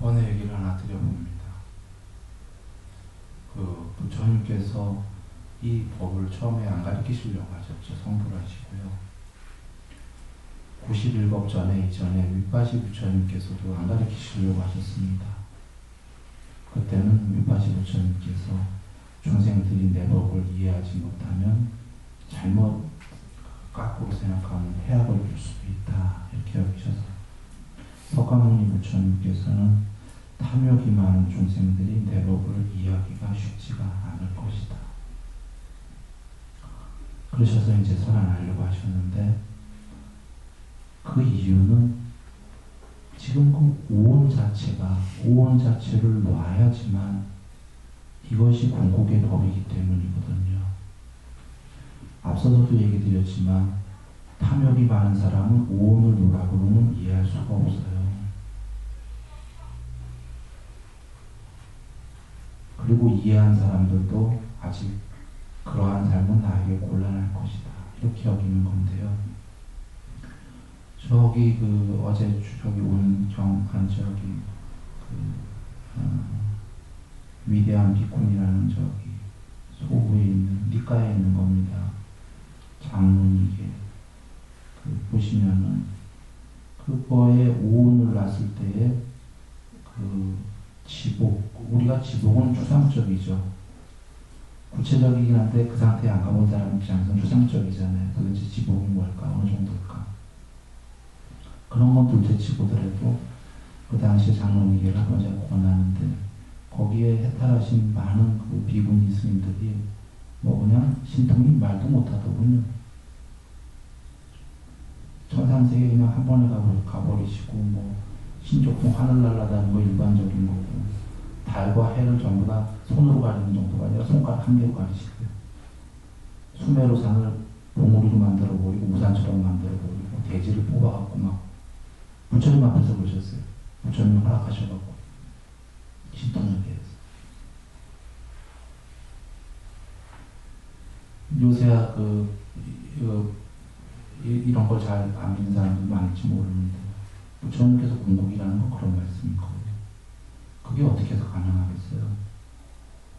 번의 얘기를 하나 드려봅니다. 부처님께서 이 법을 처음에 안 가르치시려고 하셨죠. 성불 하시고요. 97법 전에 이전에 윗바시 부처님께서도 안 가르치시려고 하셨습니다. 그때는 윗바시 부처님께서 중생들이 내 법을 이해하지 못하면 잘못 거꾸로 생각하면 해악을 줄 수도 있다 이렇게 여기셔서 석가모니 부처님께서는 탐욕이 많은 중생들이 내 법을 이해하기가 쉽지가 않을 것이다. 그러셔서 이제 설안하려고 하셨는데 그 이유는 지금 그 오온 자체를 놔야지만 이것이 궁극의 법이기 때문이거든요. 앞서서도 얘기 드렸지만 탐욕이 많은 사람은 오온을 놓으라 그러면 이해할 수가 없어요. 그리고 이해한 사람들도 아직 그러한 삶은 나에게 곤란할 것이다 이렇게 여기는 건데요. 저기 어제 저기 온 경한 저기 위대한 비콘이라는 저기 소부에 있는 니카에 있는 겁니다. 장문 이게 보시면은 그거에 오온을 놨을 때에 지복, 우리가 지복은 추상적이죠. 구체적이긴 한데 그 상태에 안 가본 사람 입장에서는 추상적이잖아요. 도대체 지복이 뭘까? 어느 정도일까? 그런 건 둘째치고더라도 그 당시에 장로니계를 먼저 권하는데 거기에 해탈하신 많은 그 비구니 스님들이 그냥 신통이 말도 못하더군요. 천상세계 그냥 한 번에 가버리시고 신조품 하늘 날아다니는 거 일반적인 거고 달과 해를 전부 다 손으로 가리는 정도가 아니라 손가락 한 개로 가리시고요. 수메로 산을 봉우리로 만들어버리고 우산처럼 만들어버리고 대지를 뽑아갖고 막 부처님 앞에서 그러셨어요. 부처님 허락하셔갖고 신통력에 해서 요새야 이런 걸 잘 안 믿는 사람들이 많을지 모르는데 부처님께서 궁극이라는 건 그런 말씀이거든요. 그게 어떻게 해서 가능하겠어요?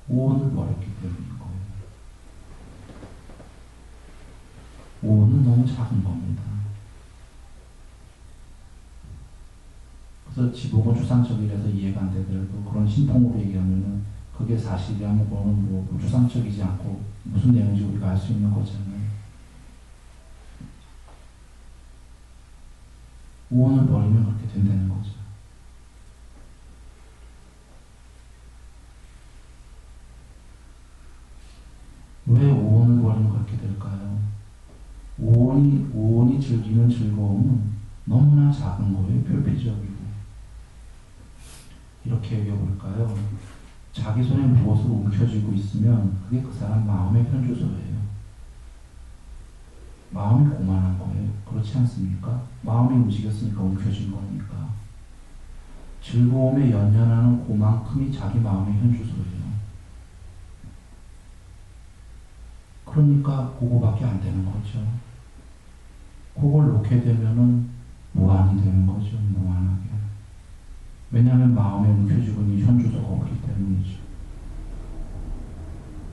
오온을 버렸기 때문인 거예요. 오온은 너무 작은 겁니다. 그래서 지복은 추상적이라서 이해가 안 되더라도 그런 신통으로 얘기하면은 그게 사실이라면 그거는 추상적이지 않고 무슨 내용인지 우리가 알 수 있는 거잖아요. 오온을 버리면 그렇게 된다는 거죠. 왜 오온을 버리면 그렇게 될까요? 오온이 즐기는 즐거움은 너무나 작은 거예요. 표피적이고. 이렇게 얘기해볼까요? 자기 손에 무엇을 움켜쥐고 있으면 그게 그 사람 마음의 현주소예요. 마음이 고만한 거예요. 그렇지 않습니까? 마음이 움직였으니까 움켜쥔 거니까. 즐거움에 연연하는 그만큼이 자기 마음의 현주소예요. 그러니까 그거밖에 안 되는 거죠. 그걸 놓게 되면은 무한이 되는 거죠. 무한하게. 왜냐하면 마음에 움켜쥐고 있는 현주소가 없기 때문이죠.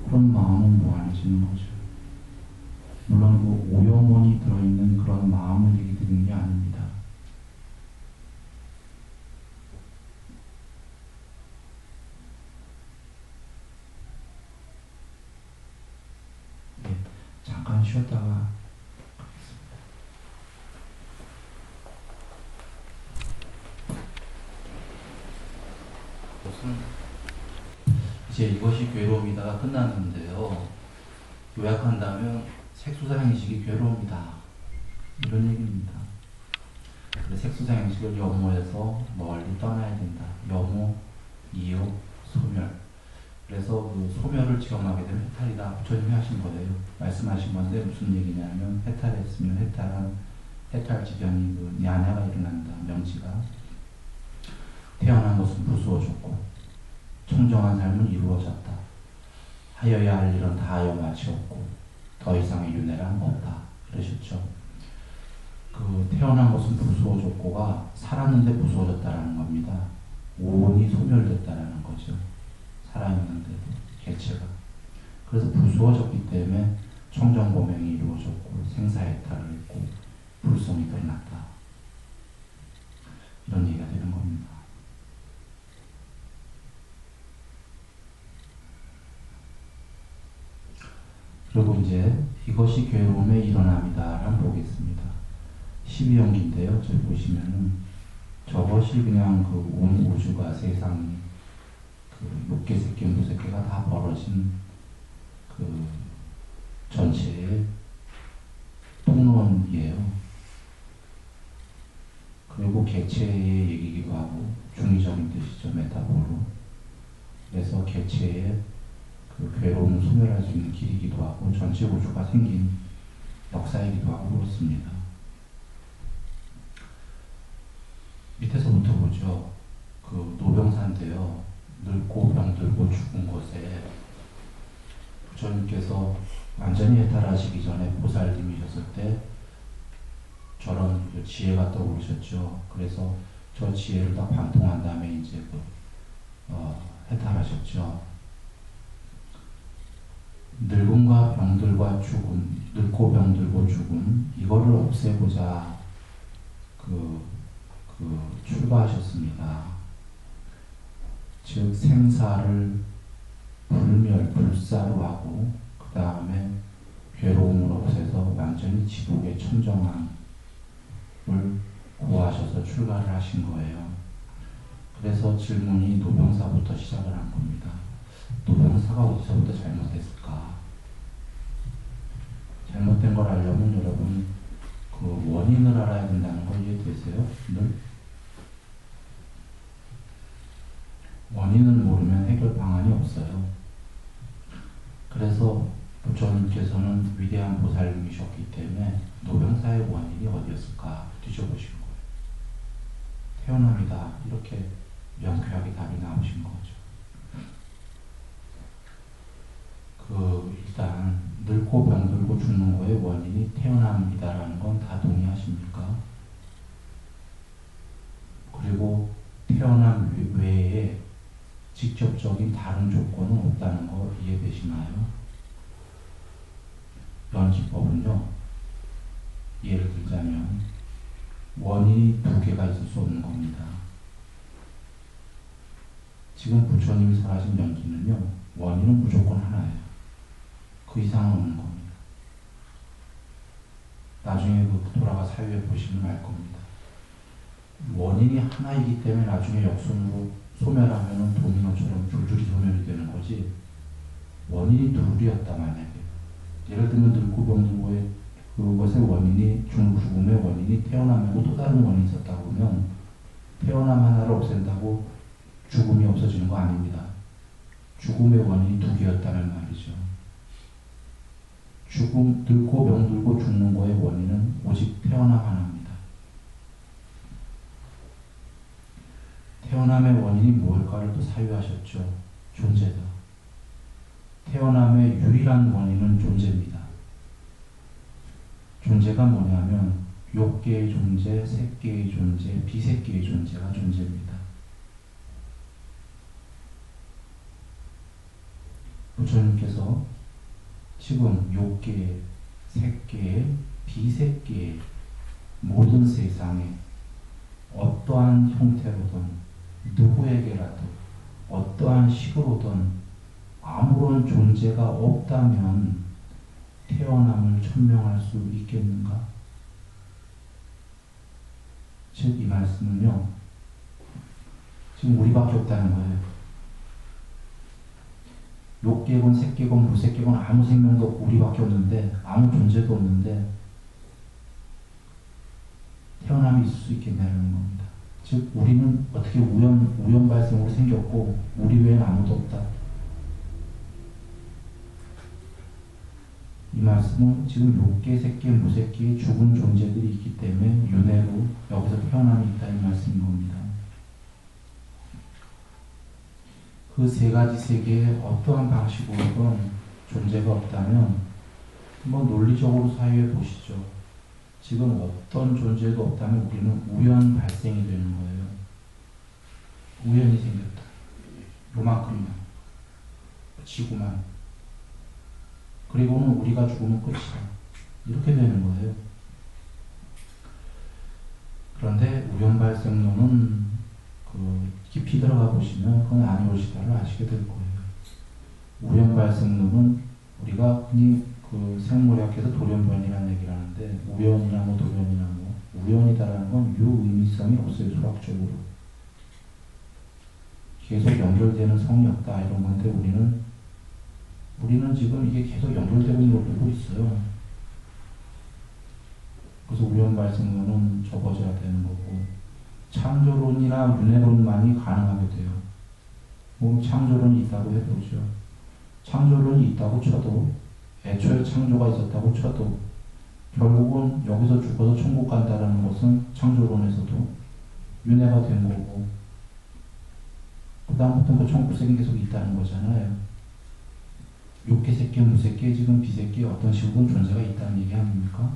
그런 마음은 무한해지는 거죠. 물론 그 오영원이 들어있는 그런 마음을 얘기 드리는 게 아닙니다. 네, 잠깐 쉬었다가 이제 이것이 괴로움이다가 끝났는데요. 요약한다면 색수상행식이 괴로움이다 이런 얘기입니다. 그래서 색수상행식을 염호해서 멀리 떠나야 된다. 염호, 이욕, 소멸. 그래서 그 소멸을 지원하게 되면 해탈이다. 부처님이 하신 거예요. 말씀하신 건데 무슨 얘기냐면 해탈했으면 해탈 지경이 냐냐가 일어난다. 명치가 태어난 것은 무수어졌고 청정한 삶은 이루어졌다. 하여야 할 일은 다 하여 마치었고 더 이상의 윤회란 없다. 그러셨죠. 태어난 것은 무수어졌고가 살았는데 무수어졌다라는 겁니다. 온이 소멸됐다라는 거죠. 살아있는데도 개체가. 그래서 부수어졌기 때문에 청정고명이 이루어졌고 생사해탈을 했고 불성이 드러났다. 이런 얘기가 되는 겁니다. 그리고 이제 이것이 괴로움의 일어남이다 라는 보겠습니다. 12연기인데요. 저기 보시면은 저것이 그냥 그 온 우주가 세상이 그 6개, 새끼, 무새끼가 다 벌어진 그 전체의 통론이에요. 그리고 개체의 얘기기도 하고 중의적인 뜻이죠. 메타포로. 그래서 개체의 그 괴로움을 소멸할 수 있는 길이기도 하고 전체 우주가 생긴 역사이기도 하고 그렇습니다. 밑에서부터 보죠. 그 노병사인데요. 늙고 병들고 죽은 곳에 부처님께서 완전히 해탈하시기 전에 보살님이셨을 때 저런 그 지혜가 떠오르셨죠. 그래서 저 지혜를 다 관통한 다음에 이제 해탈하셨죠. 늙음과 병들과 죽음, 늙고 병들고 죽음, 이거를 없애고자 출가하셨습니다. 즉 생사를 불사로 하고 그 다음에 괴로움을 없애서 완전히 지옥의 천정함을 구하셔서 출가를 하신 거예요. 그래서 질문이 노병사부터 시작을 한 겁니다. 노병사가 어디서부터 잘못했을까? 잘못된 걸 알려면 여러분 그 원인을 알아야 된다는 거 이해되세요? 늘 원인을 모르면 해결 방안이 없어요. 그래서 부처님께서는 위대한 보살님이셨기 때문에 노병사의 원인이 어디였을까 뒤져보신 거예요. 태어남이다. 이렇게 명쾌하게 답이 나오신 거죠. 일단 늙고 병들고 죽는 거의 원인이 태어남이다라는 건 다 동의하십니까? 그리고 태어남 외에 직접적인 다른 조건은 없다는 거 이해되시나요? 연기법은요, 예를 들자면 원인이 두 개가 있을 수 없는 겁니다. 지금 부처님이 설하신 연기는요, 원인은 무조건 하나예요. 그 이상은 없는 겁니다. 나중에 돌아가 사유에 보시면 알 겁니다. 원인이 하나이기 때문에 나중에 역순으로 소멸하면 도미노처럼 줄줄이 소멸이 되는 거지, 원인이 둘이었다 만약에 예를 들면 늙고 병들고의 그것의 원인이 죽음의 원인이 태어남이고 또 다른 원인이 있었다고 하면 태어남 하나를 없앤다고 죽음이 없어지는 거 아닙니다. 죽음의 원인이 두 개였다는 말이죠. 늙고 병들고 죽는 거의 원인은 오직 태어남 하나입니다. 태어남의 원인이 무엇일까를 또 사유하셨죠. 존재다. 태어남의 유일한 원인은 존재입니다. 존재가 뭐냐면 욕계의 존재, 색계의 존재, 비색계의 존재가 존재입니다. 부처님께서 지금 욕계, 색계, 비색계 모든 세상에 어떠한 형태로든 누구에게라도 어떠한 식으로든 아무런 존재가 없다면 태어남을 천명할 수 있겠는가? 즉 이 말씀은요, 지금 우리밖에 없다는 거예요. 욕계건 색계건 무색계건 아무 생명도 없고 우리밖에 없는데, 아무 존재도 없는데 태어남이 있을 수 있겠냐는 겁니다. 즉 우리는 어떻게 우연 발생으로 생겼고 우리 외에는 아무도 없다. 이 말씀은 지금 욕계, 색계, 무색계의 죽은 존재들이 있기 때문에 윤회로 여기서 태어남이 있다 이 말씀인 겁니다. 그 세 가지 세계에 어떠한 방식으로든 존재가 없다면 한번 논리적으로 사유해 보시죠. 지금 어떤 존재도 없다면 우리는 우연 발생이 되는 거예요. 우연히 생겼다. 요만큼만. 지구만. 그리고는 우리가 죽으면 끝이다. 이렇게 되는 거예요. 그런데 우연발생론은 깊이 들어가 보시면 그건 아니올시다를 아시게 될 거예요. 우연발생론은 우리가 흔히 생물학에서 돌연변이라는 얘기를 하는데, 우연이나 뭐 돌연이나 뭐 우연이다라는 건 유의미성이 없어요. 수학적으로 계속 연결되는 성이 없다 이런 건데, 우리는 지금 이게 계속 연결되고 있는 걸 보고 있어요. 그래서 우연발생론은 접어져야 되는 거고, 창조론이나 윤회론만이 가능하게 돼요. 뭐 창조론이 있다고 해보죠. 창조론이 있다고 쳐도, 애초에 창조가 있었다고 쳐도 결국은 여기서 죽어서 천국 간다라는 것은 창조론에서도 윤회가 된 거고, 그 다음부터는 그 천국색이 계속 있다는 거잖아요. 욕계, 색계, 무색계, 지금 비색계 어떤 식으로는 존재가 있다는 얘기 아닙니까?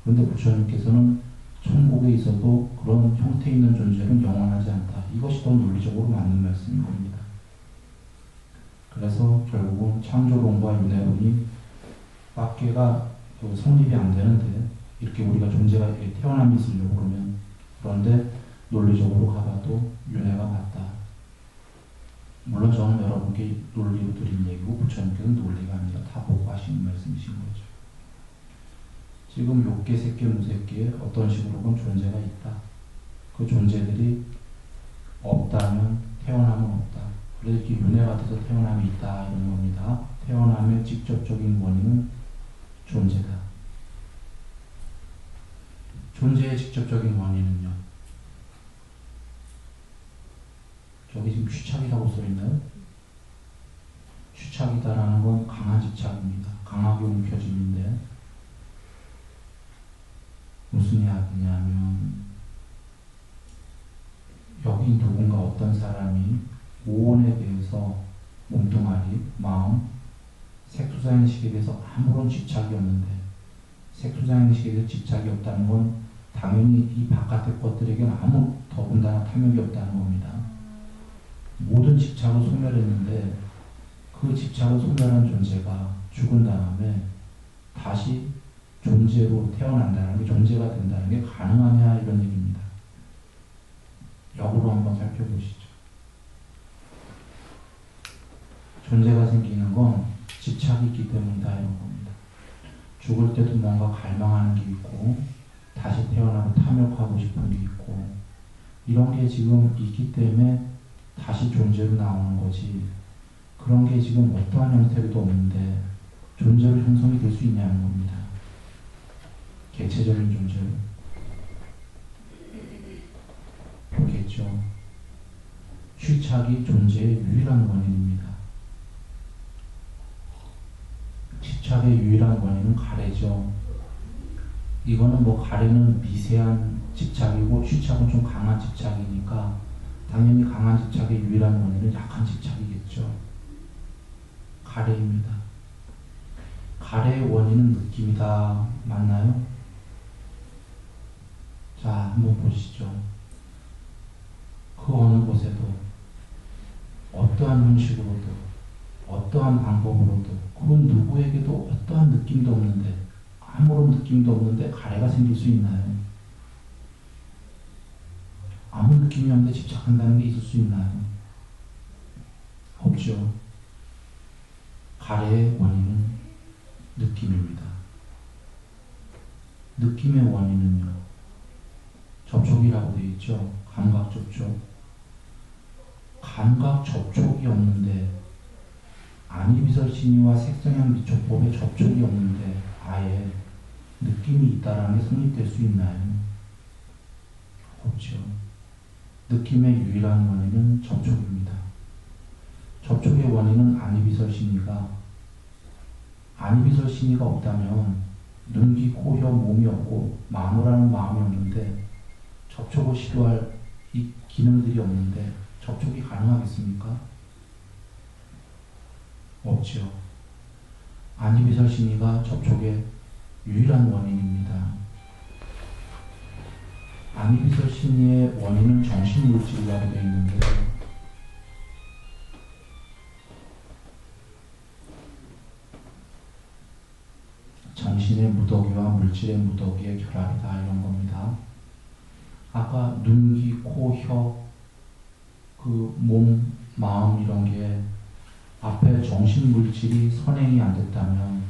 그런데 부처님께서는 천국에 있어도 그런 형태 있는 존재는 영원하지 않다. 이것이 더 논리적으로 맞는 말씀인 겁니다. 그래서 결국은 창조론과 윤회론이 밖에가 성립이 안 되는데, 이렇게 우리가 존재가 태어남이 있으려고 그러면, 그런데 논리적으로 가봐도 윤회가 맞다. 물론 저는 여러분께 논리로 드린 얘기고, 부처님께서는 논리가 아니라 다 보고 하시는 말씀이신 거죠. 지금 욕계, 색계, 무색계에 어떤 식으로건 존재가 있다. 그 존재들이 없다면 태어나면 없다. 그래서 이렇게 윤회가 돼서 태어남이 있다 이런 겁니다. 태어남의 직접적인 원인은 존재다. 존재의 직접적인 원인은요, 저기 지금 휴착이라고 써있나요? 휴착이다라는 건 강한 집착입니다. 강하게 움켜짐인데, 무슨 이야기냐면, 여기 누군가 어떤 사람이 오온에 대해서 몸뚱아리, 마음, 색소자인식에 대해서 아무런 집착이 없는데, 색소자인식에 대해서 집착이 없다는 건 당연히 이 바깥의 것들에게는 아무 더군다나 탐욕이 없다는 겁니다. 모든 집착을 소멸했는데, 그 집착을 소멸한 존재가 죽은 다음에 다시 존재로 태어난다는 게, 존재가 된다는 게 가능하냐 이런 얘기입니다. 역으로 한번 살펴보시죠. 존재가 생기는 건 집착이 있기 때문이다 이런 겁니다. 죽을 때도 뭔가 갈망하는 게 있고, 다시 태어나고 탐욕하고 싶은 게 있고, 이런 게 지금 있기 때문에 다시 존재로 나오는 거지, 그런 게 지금 어떠한 형태로도 없는데 존재로 형성이 될 수 있냐는 겁니다. 개체적인 존재로. 보겠죠. 휴착이 존재의 유일한 원인입니다. 집착의 유일한 원인은 가래죠. 이거는 뭐 가래는 미세한 집착이고 휴착은 좀 강한 집착이니까 당연히 강한 집착의 유일한 원인은 약한 집착이겠죠. 가래입니다. 가래의 원인은 느낌이다. 맞나요? 자, 한번 보시죠. 그 어느 곳에도 어떠한 형식으로도 어떠한 방법으로도 그 누구에게도 어떠한 느낌도 없는데, 아무런 느낌도 없는데 가래가 생길 수 있나요? 아무 느낌이 없는데 집착한다는 게 있을 수 있나요? 없죠. 가래의 원인은 느낌입니다. 느낌의 원인은요, 접촉이라고 되어 있죠. 감각 접촉. 감각 접촉이 없는데, 안이비설신이와 색성향 미촉법에 접촉이 없는데 아예 느낌이 있다라는 게 성립될 수 있나요? 없죠. 느낌의 유일한 원인은 접촉입니다. 접촉의 원인은 안이비설신이가, 안이비설신이가 없다면 눈, 귀, 코, 혀, 몸이 없고 마누라는 마음이 없는데, 접촉을 시도할 이 기능들이 없는데 접촉이 가능하겠습니까? 없죠. 안이비설신이가 접촉의 유일한 원인입니다. 안이비설 심리의 원인은 정신물질이라고 되어 있는데 정신의 무더기와 물질의 무더기의 결합이다 이런 겁니다. 아까 눈, 귀, 코, 혀, 그 몸, 마음 이런 게 앞에 정신물질이 선행이 안 됐다면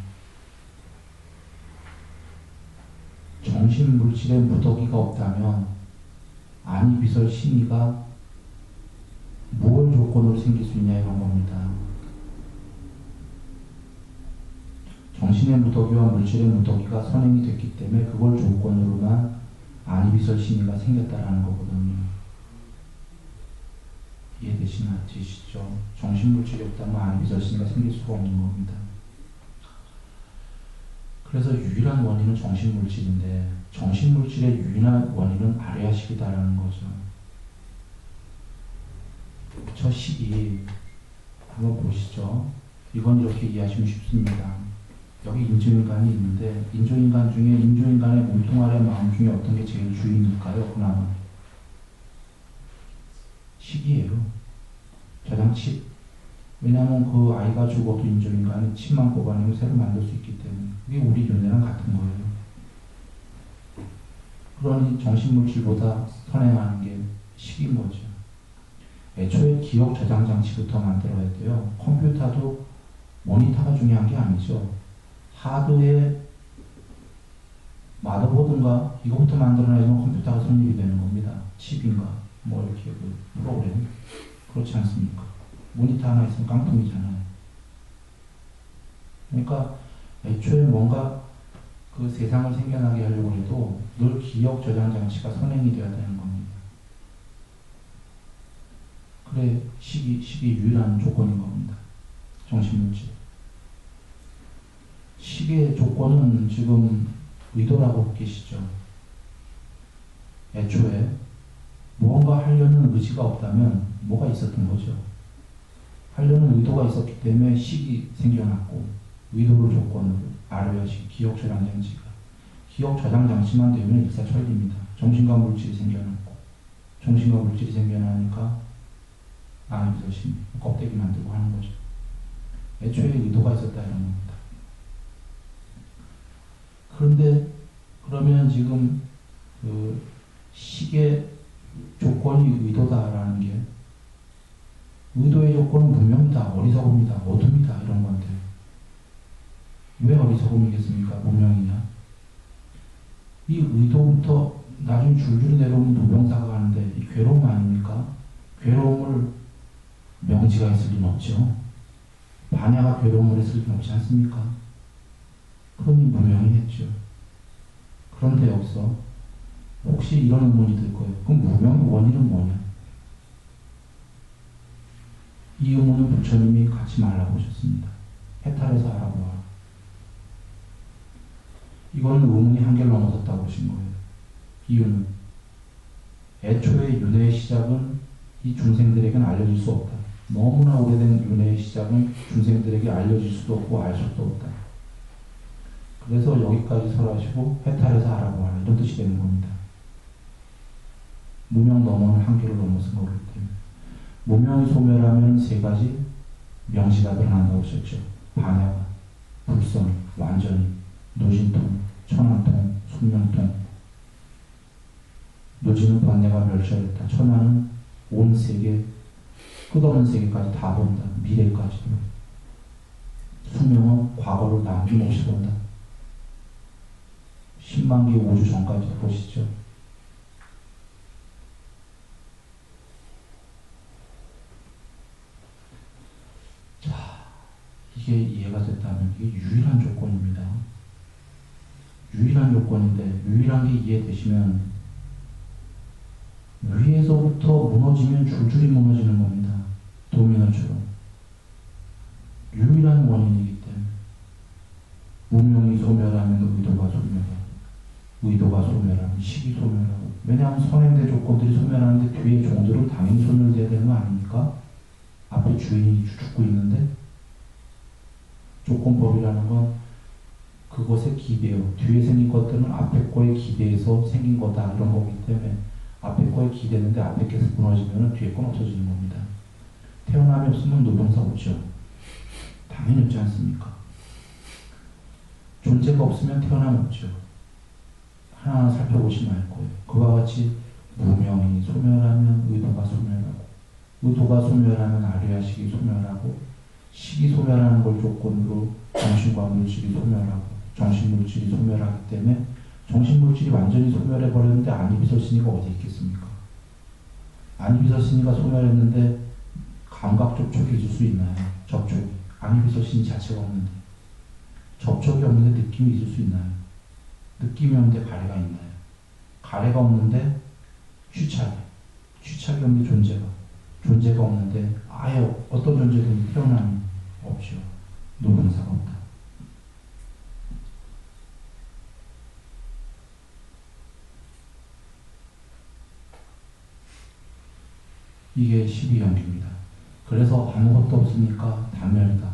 정신물질의 무더기가 없다면 안이비설 심의가 무엇 조건으로 생길 수 있냐 이런 겁니다. 정신의 무더기와 물질의 무더기가 선행이 됐기 때문에 그걸 조건으로만 안이비설 심의가 생겼다라는 거거든요. 이해되시죠? 정신물질이 없다면 안이비설 심의가 생길 수가 없는 겁니다. 그래서 유일한 원인은 정신물질인데 정신물질의 유일한 원인은 아래아식이다라는 거죠. 저 식이 한번 보시죠. 이건 이렇게 이해하시면 쉽습니다. 여기 인조인간이 있는데 인조인간 중에 인조인간의 몸통 아래 마음 중에 어떤 게 제일 주인일까요? 그나마 식이에요. 저장칩. 왜냐하면 그 아이가 죽어도 인조인간은 칩만 뽑아내고 새로 만들 수 있기 때문에 그게 우리 윤회랑 같은 거예요. 그러니 정신물질보다 선행하는 게 식인 거죠. 애초에 기억 저장 장치부터 만들어야 돼요. 컴퓨터도 모니터가 중요한 게 아니죠. 하드의 마더보드인가 이거부터 만들어내면 컴퓨터가 성립이 되는 겁니다. 칩인가 뭐 이렇게 그 프로그램 그렇지 않습니까? 모니터 하나 있으면 깡통이잖아요. 그러니까 애초에 뭔가 그 세상을 생겨나게 하려고 해도 늘 기억 저장 장치가 선행이 되어야 되는 겁니다. 그래 식이 유일한 조건인 겁니다. 정신물질. 식의 조건은 지금 의도라고 계시죠. 애초에 무언가 하려는 의지가 없다면 뭐가 있었던 거죠. 하려는 의도가 있었기 때문에 식이 생겨났고 의도를 조건으로 아래아식 기억 저장 장치가 기억 저장 장치만 되면 일사천리입니다. 정신과 물질이 생겨났고 정신과 물질이 생겨나니까 안이비설 심리 껍데기 만들고 하는 거죠. 애초에 의도가 있었다 이런 겁니다. 그런데 그러면 지금 그 식의 조건이 의도다라는 게 의도의 조건은 무명이다, 어리석음이다, 어둠이다 이런 건데 왜 어리석음이겠습니까? 무명이냐? 이 의도부터 나중에 줄줄이 내려오는 노병사가 하는데 이 괴로움 아닙니까? 괴로움을 명지가 했을 리는 없죠. 반야가 괴로움을 했을 리는 없지 않습니까? 그러니 무명이 했죠. 그런데 여기서 혹시 이런 의문이 들 거예요. 그럼 무명의 원인은 뭐냐? 이 의문은 부처님이 갖지 말라고 하셨습니다. 해탈해서 알아보라. 이거는 의문이 한계를 넘어섰다고 하신 거예요. 이유는 애초에 윤회의 시작은 이 중생들에게는 알려질 수 없다. 너무나 오래된 윤회의 시작은 중생들에게 알려질 수도 없고 알 수도 없다. 그래서 여기까지 설하시고 해탈해서 알아보라 이런 뜻이 되는 겁니다. 무명 넘어는 한계를 넘어선 거기 때문에 무명이 소멸하면 세 가지 명시가 드러난다고 하셨죠. 반야가, 불선, 완전히, 노진통, 천안통, 숙명통. 노진은 번뇌가 멸절했다. 천안은 온 세계, 끝없는 세계까지 다 본다. 미래까지도. 숙명은 과거를 남김없이 본다. 10만 개 우주 전까지 보시죠. 자, 이게 이해가 됐다면 이게 유일한 조건입니다. 유일한 조건인데 유일한 게 이해되시면 위에서부터 무너지면 줄줄이 무너지는 겁니다. 도미노처럼. 유일한 원인이기 때문에 무명이 소멸하면 의도가 소멸하고 의도가 소멸하면 식이 소멸하고 왜냐하면 선행된 조건들이 소멸하는데 뒤에 종들은 당연히 소멸돼야 되는 거 아닙니까? 앞에 주인이 죽고 있는데 조건법이라는 건 그 그것에 기대요. 뒤에 생긴 것들은 앞에 거에 기대해서 생긴 거다 이런 거기 때문에 앞에 거에 기대는데 앞에 게서 무너지면 뒤에 건 없어지는 겁니다. 태어남이 없으면 노동사 없죠. 당연히 없지 않습니까? 존재가 없으면 태어남 없죠. 하나하나 살펴보시면 알 거예요. 그와 같이 무명이 소멸하면 의도가 소멸하고, 의도가 소멸하면 아류야식이 소멸하고, 식이 소멸하는 걸 조건으로 정신과 물질이 소멸하고, 정신물질이 소멸하기 때문에 정신물질이 완전히 소멸해버렸는데 안이비서신이가 어디 있겠습니까? 안이비서신이가 소멸했는데 감각 접촉이 있을 수 있나요? 접촉이. 안이비서신 자체가 없는데. 접촉이 없는데 느낌이 있을 수 있나요? 느낌이 없는데 가래가 있나요? 가래가 없는데 취착이. 취착이 없는데 존재가 없는데 아예 어떤 존재든 태어남이 없죠. 노동사가 없다. 이게 12연기입니다. 그래서 아무것도 없으니까 단멸이다.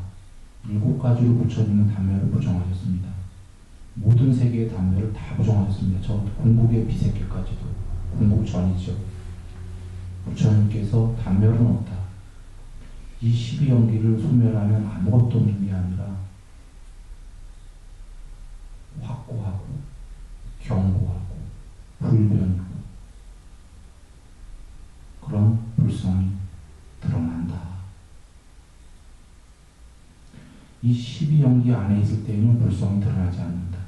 7가지로 부처님은 단멸을 부정하셨습니다. 모든 세계의 단멸을 다 부정하셨습니다. 저 궁극의 비세계까지도. 궁극 전이죠. 부처님께서 단멸은 없다. 이 12연기를 소멸하면 아무것도 없는 게 아니라 확고하고 견고하고 불변이고 그런 불성이 드러난다. 이 12연기 안에 있을 때에는 불성이 드러나지 않는다.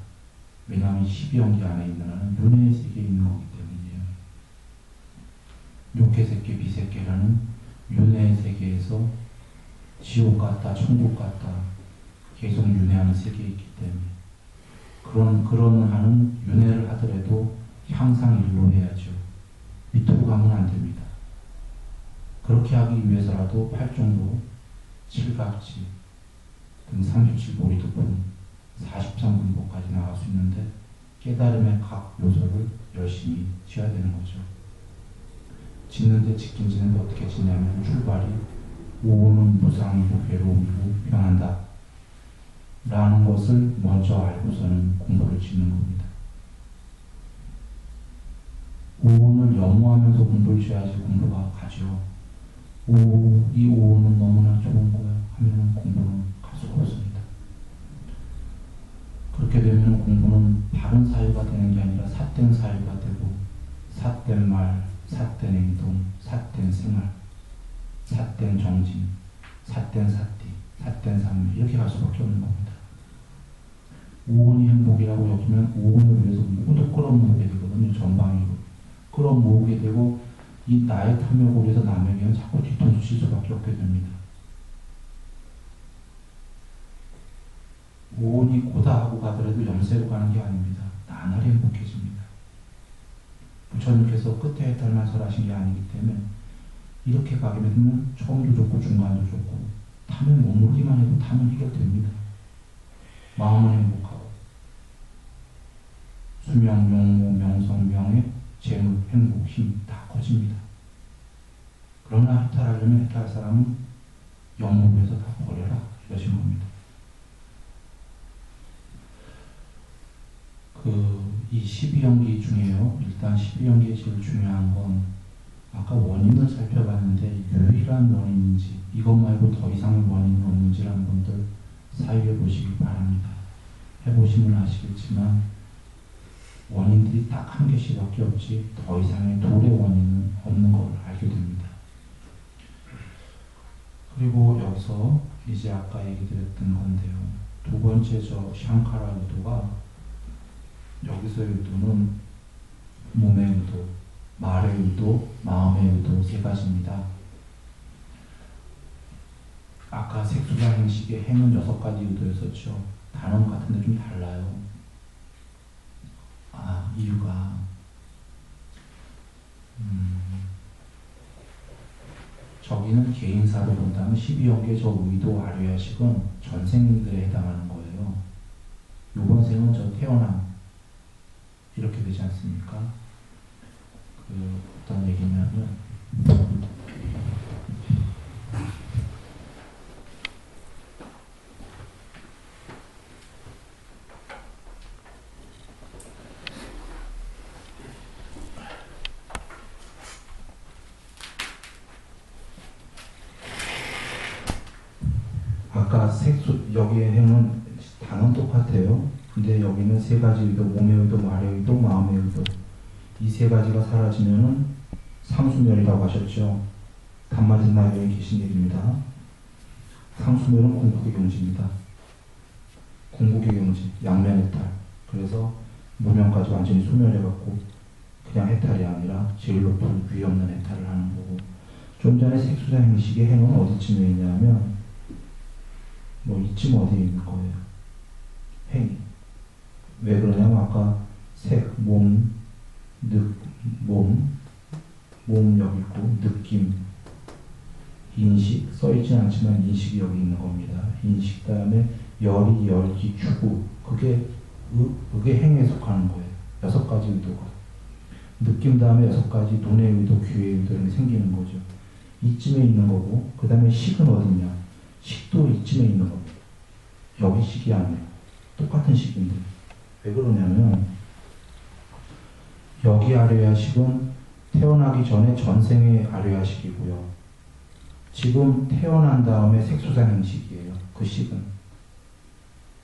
왜냐하면 이 12연기 안에 있는 한은 윤회의 세계에 있는 거기 때문이에요. 욕해세계, 비세계라는 윤회의 세계에서 지옥 같다, 천국 같다 계속 윤회하는 세계에 있기 때문에 그런 한은 윤회를 하더라도 향상일로 해야죠. 밑으로 가면 안 됩니다. 그렇게 하기 위해서라도 8종로, 7각지 등 37보리도품, 43분법까지 나갈 수 있는데 깨달음의 각 요소를 열심히 지어야 되는 거죠. 짓는데 짓긴 짓는데 어떻게 짓냐면 출발이 오는 무상이고 괴로움이고 변한다 라는 것을 먼저 알고서는 공부를 짓는 겁니다. 오온을 염호하면서 공부를 지어야지 공부가 가죠. 이 오온은 너무나 좋은 거야 하면은 공부는 갈 수가 없습니다. 그렇게 되면 공부는 바른 사유가 되는 게 아니라 삿된 사유가 되고 삿된 말, 삿된 행동, 삿된 생활, 삿된 정진, 삿된 사띠, 삿된 삶 이렇게 갈 수밖에 없는 겁니다. 오온이 행복이라고 여기면 오온을 위해서 모두 끌어모으게 되거든요. 전방위로 끌어모으게 되고 이 나의 탐욕을 위해서 남에게는 자꾸 뒤통수 칠 수밖에 없게 됩니다. 오온이 고다 하고 가더라도 염세로 가는 게 아닙니다. 나날이 행복해집니다. 부처님께서 끝에 해탈만 설하신 게 아니기 때문에 이렇게 가게 되면 처음도 좋고 중간도 좋고 탐에 머물기만 해도 탐은 해결됩니다. 마음은 행복하고 수명, 명모, 명성, 명예, 재물, 행복, 힘 다 커집니다. 그러나 해탈하려면 해탈할 사람은 영무부에서 다 버려라 이러신 겁니다. 이 12연기 중에요. 일단 12연기에 제일 중요한 건 아까 원인을 살펴봤는데 유일한 원인인지 이것 말고 더 이상의 원인은 없는지를 분들 사유해 보시기 바랍니다. 해보시면 아시겠지만 원인들이 딱 한 개씩밖에 없지 더 이상의 돌의 원인은 없는 걸 알게 됩니다. 그리고 여기서 이제 아까 얘기드렸던 건데요. 두 번째 저 샹카라 의도가 여기서의 의도는 몸의 의도, 말의 의도, 마음의 의도 세 가지입니다. 아까 색수자 행식의 행은 6가지 의도였었죠. 단어 같은데 좀 달라요. 이유가 저기는 개인사로 본다면 12연계 저 의도 아류야식은 전생들에 해당하는 거예요. 요번 생은 저 태어남 이렇게 되지 않습니까? 어떤 얘기냐면 아까 여기에 행은 단은 똑같아요. 근데 여기는 세 가지 의도, 몸의 의도, 말의 의도, 마음의 의도. 이 세 가지가 사라지면은 상수멸이라고 하셨죠. 단맞은 나경에 계신 얘기입니다. 상수멸은 궁극의 경지입니다. 궁극의 경지, 양면의 탈. 그래서 무명까지 완전히 소멸해갖고 그냥 해탈이 아니라 제일 높은 위에 없는 해탈을 하는 거고. 좀 전에 색수자 행식의 행은 어디쯤에 있냐면 뭐 이쯤 어디에 있는 거예요. 행이. 왜 그러냐면 아까 색, 몸, 몸 여기 있고 느낌, 인식 써있진 않지만 인식이 여기 있는 겁니다. 인식 다음에 열이, 열기, 추구 그게 행에 속하는 거예요. 6가지 의도가. 느낌 다음에 6가지 눈의 의도, 귀의 의도 이런 게 생기는 거죠. 이쯤에 있는 거고 그 다음에 식은 어디냐. 식도 이쯤에 있는 겁니다. 여기 식이 아니에요. 똑같은 식인데 왜 그러냐면 여기 아뢰야식은 태어나기 전에 전생의 아뢰야식이고요. 지금 태어난 다음에 색수상행식이에요. 그 식은.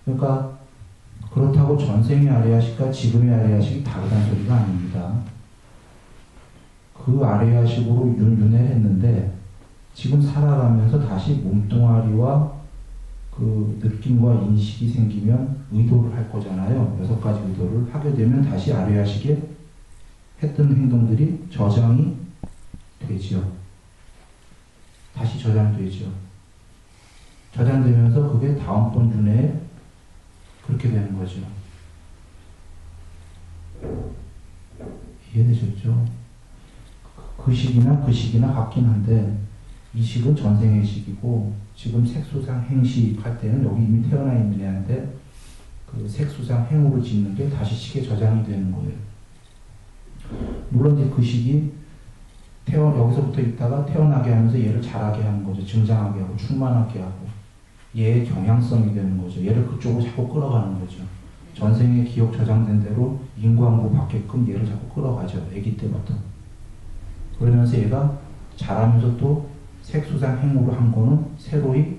그러니까 그렇다고 전생의 아뢰야식과 지금의 아뢰야식이 다르다는 소리가 아닙니다. 그 아뢰야식으로 윤회를 했는데 지금 살아가면서 다시 몸뚱아리와 그 느낌과 인식이 생기면 의도를 할 거잖아요. 6가지 의도를 하게 되면 다시 아뢰야식에 했던 행동들이 저장이 되죠. 다시 저장되죠. 저장되면서 그게 다음번 윤회에 그렇게 되는 거죠. 이해되셨죠? 그 시기나 같긴 한데 이 식은 전생의 식이고 지금 색수상 행식 할 때는 여기 이미 태어나 있는 애한테 그 색수상 행으로 짓는 게 다시 식에 저장이 되는 거예요. 물론 이제 그 식이 여기서부터 있다가 태어나게 하면서 얘를 자라게 하는 거죠. 증장하게 하고 충만하게 하고 얘의 경향성이 되는 거죠. 얘를 그쪽으로 자꾸 끌어가는 거죠. 전생에 기억 저장된 대로 인광고 받게끔 얘를 자꾸 끌어가죠. 아기 때부터. 그러면서 얘가 자라면서 또 색수상 행으로 한 거는 새로이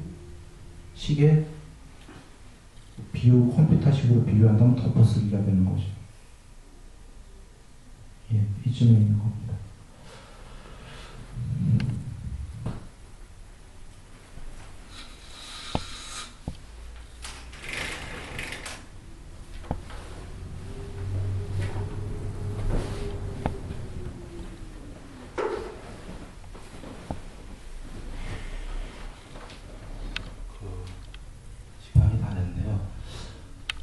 식에 컴퓨터식으로 비유한다면 덮어쓰기가 되는 거죠. 예, 이쯤에 있는 겁니다. 시간이 다 됐네요.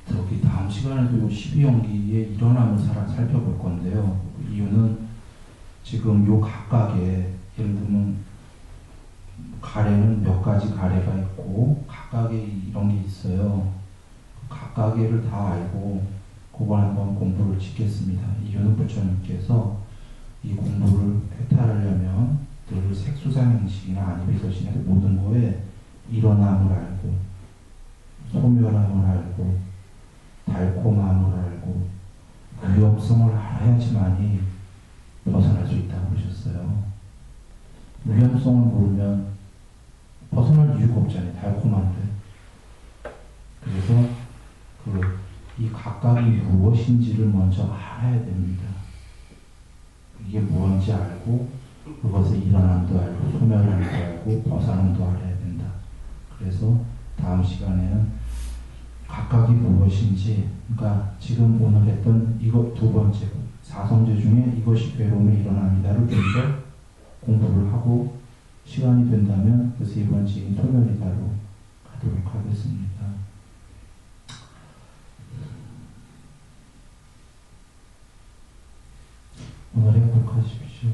저기 다음 시간에도 12연기의 일어남을 살펴볼 건데요. 이유는 지금 요 각각에 예를 들면 가래는 몇 가지 가래가 있고 각각에 이런 게 있어요. 각각에를 다 알고 그걸 한번 공부를 짓겠습니다. 이유는 부처님께서 이 공부를 해탈하려면 늘 색수상행식이나 아니비서신에서 모든 거에 일어남을 알고 소멸함을 알고 달콤함을 알고 위험성을 알아야지만이 벗어날 수 있다고 그러셨어요. 위험성을 모르면 벗어날 이유가 없잖아요. 달콤한데. 그래서 이 각각이 무엇인지를 먼저 알아야 됩니다. 이게 무엇인지 알고 그것의 일어남도 알고 소멸함도 알고 벗어남도 알아야 된다. 그래서 다음 시간에는 각각이 무엇인지, 그러니까 지금 오늘 했던 이것 두 번째 사성제 중에 이것이 괴로움의 일어남이다를 좀 더 공부를 하고 시간이 된다면 그 세 번째인 소멸이다로 가도록 하겠습니다. 오늘 행복하십시오.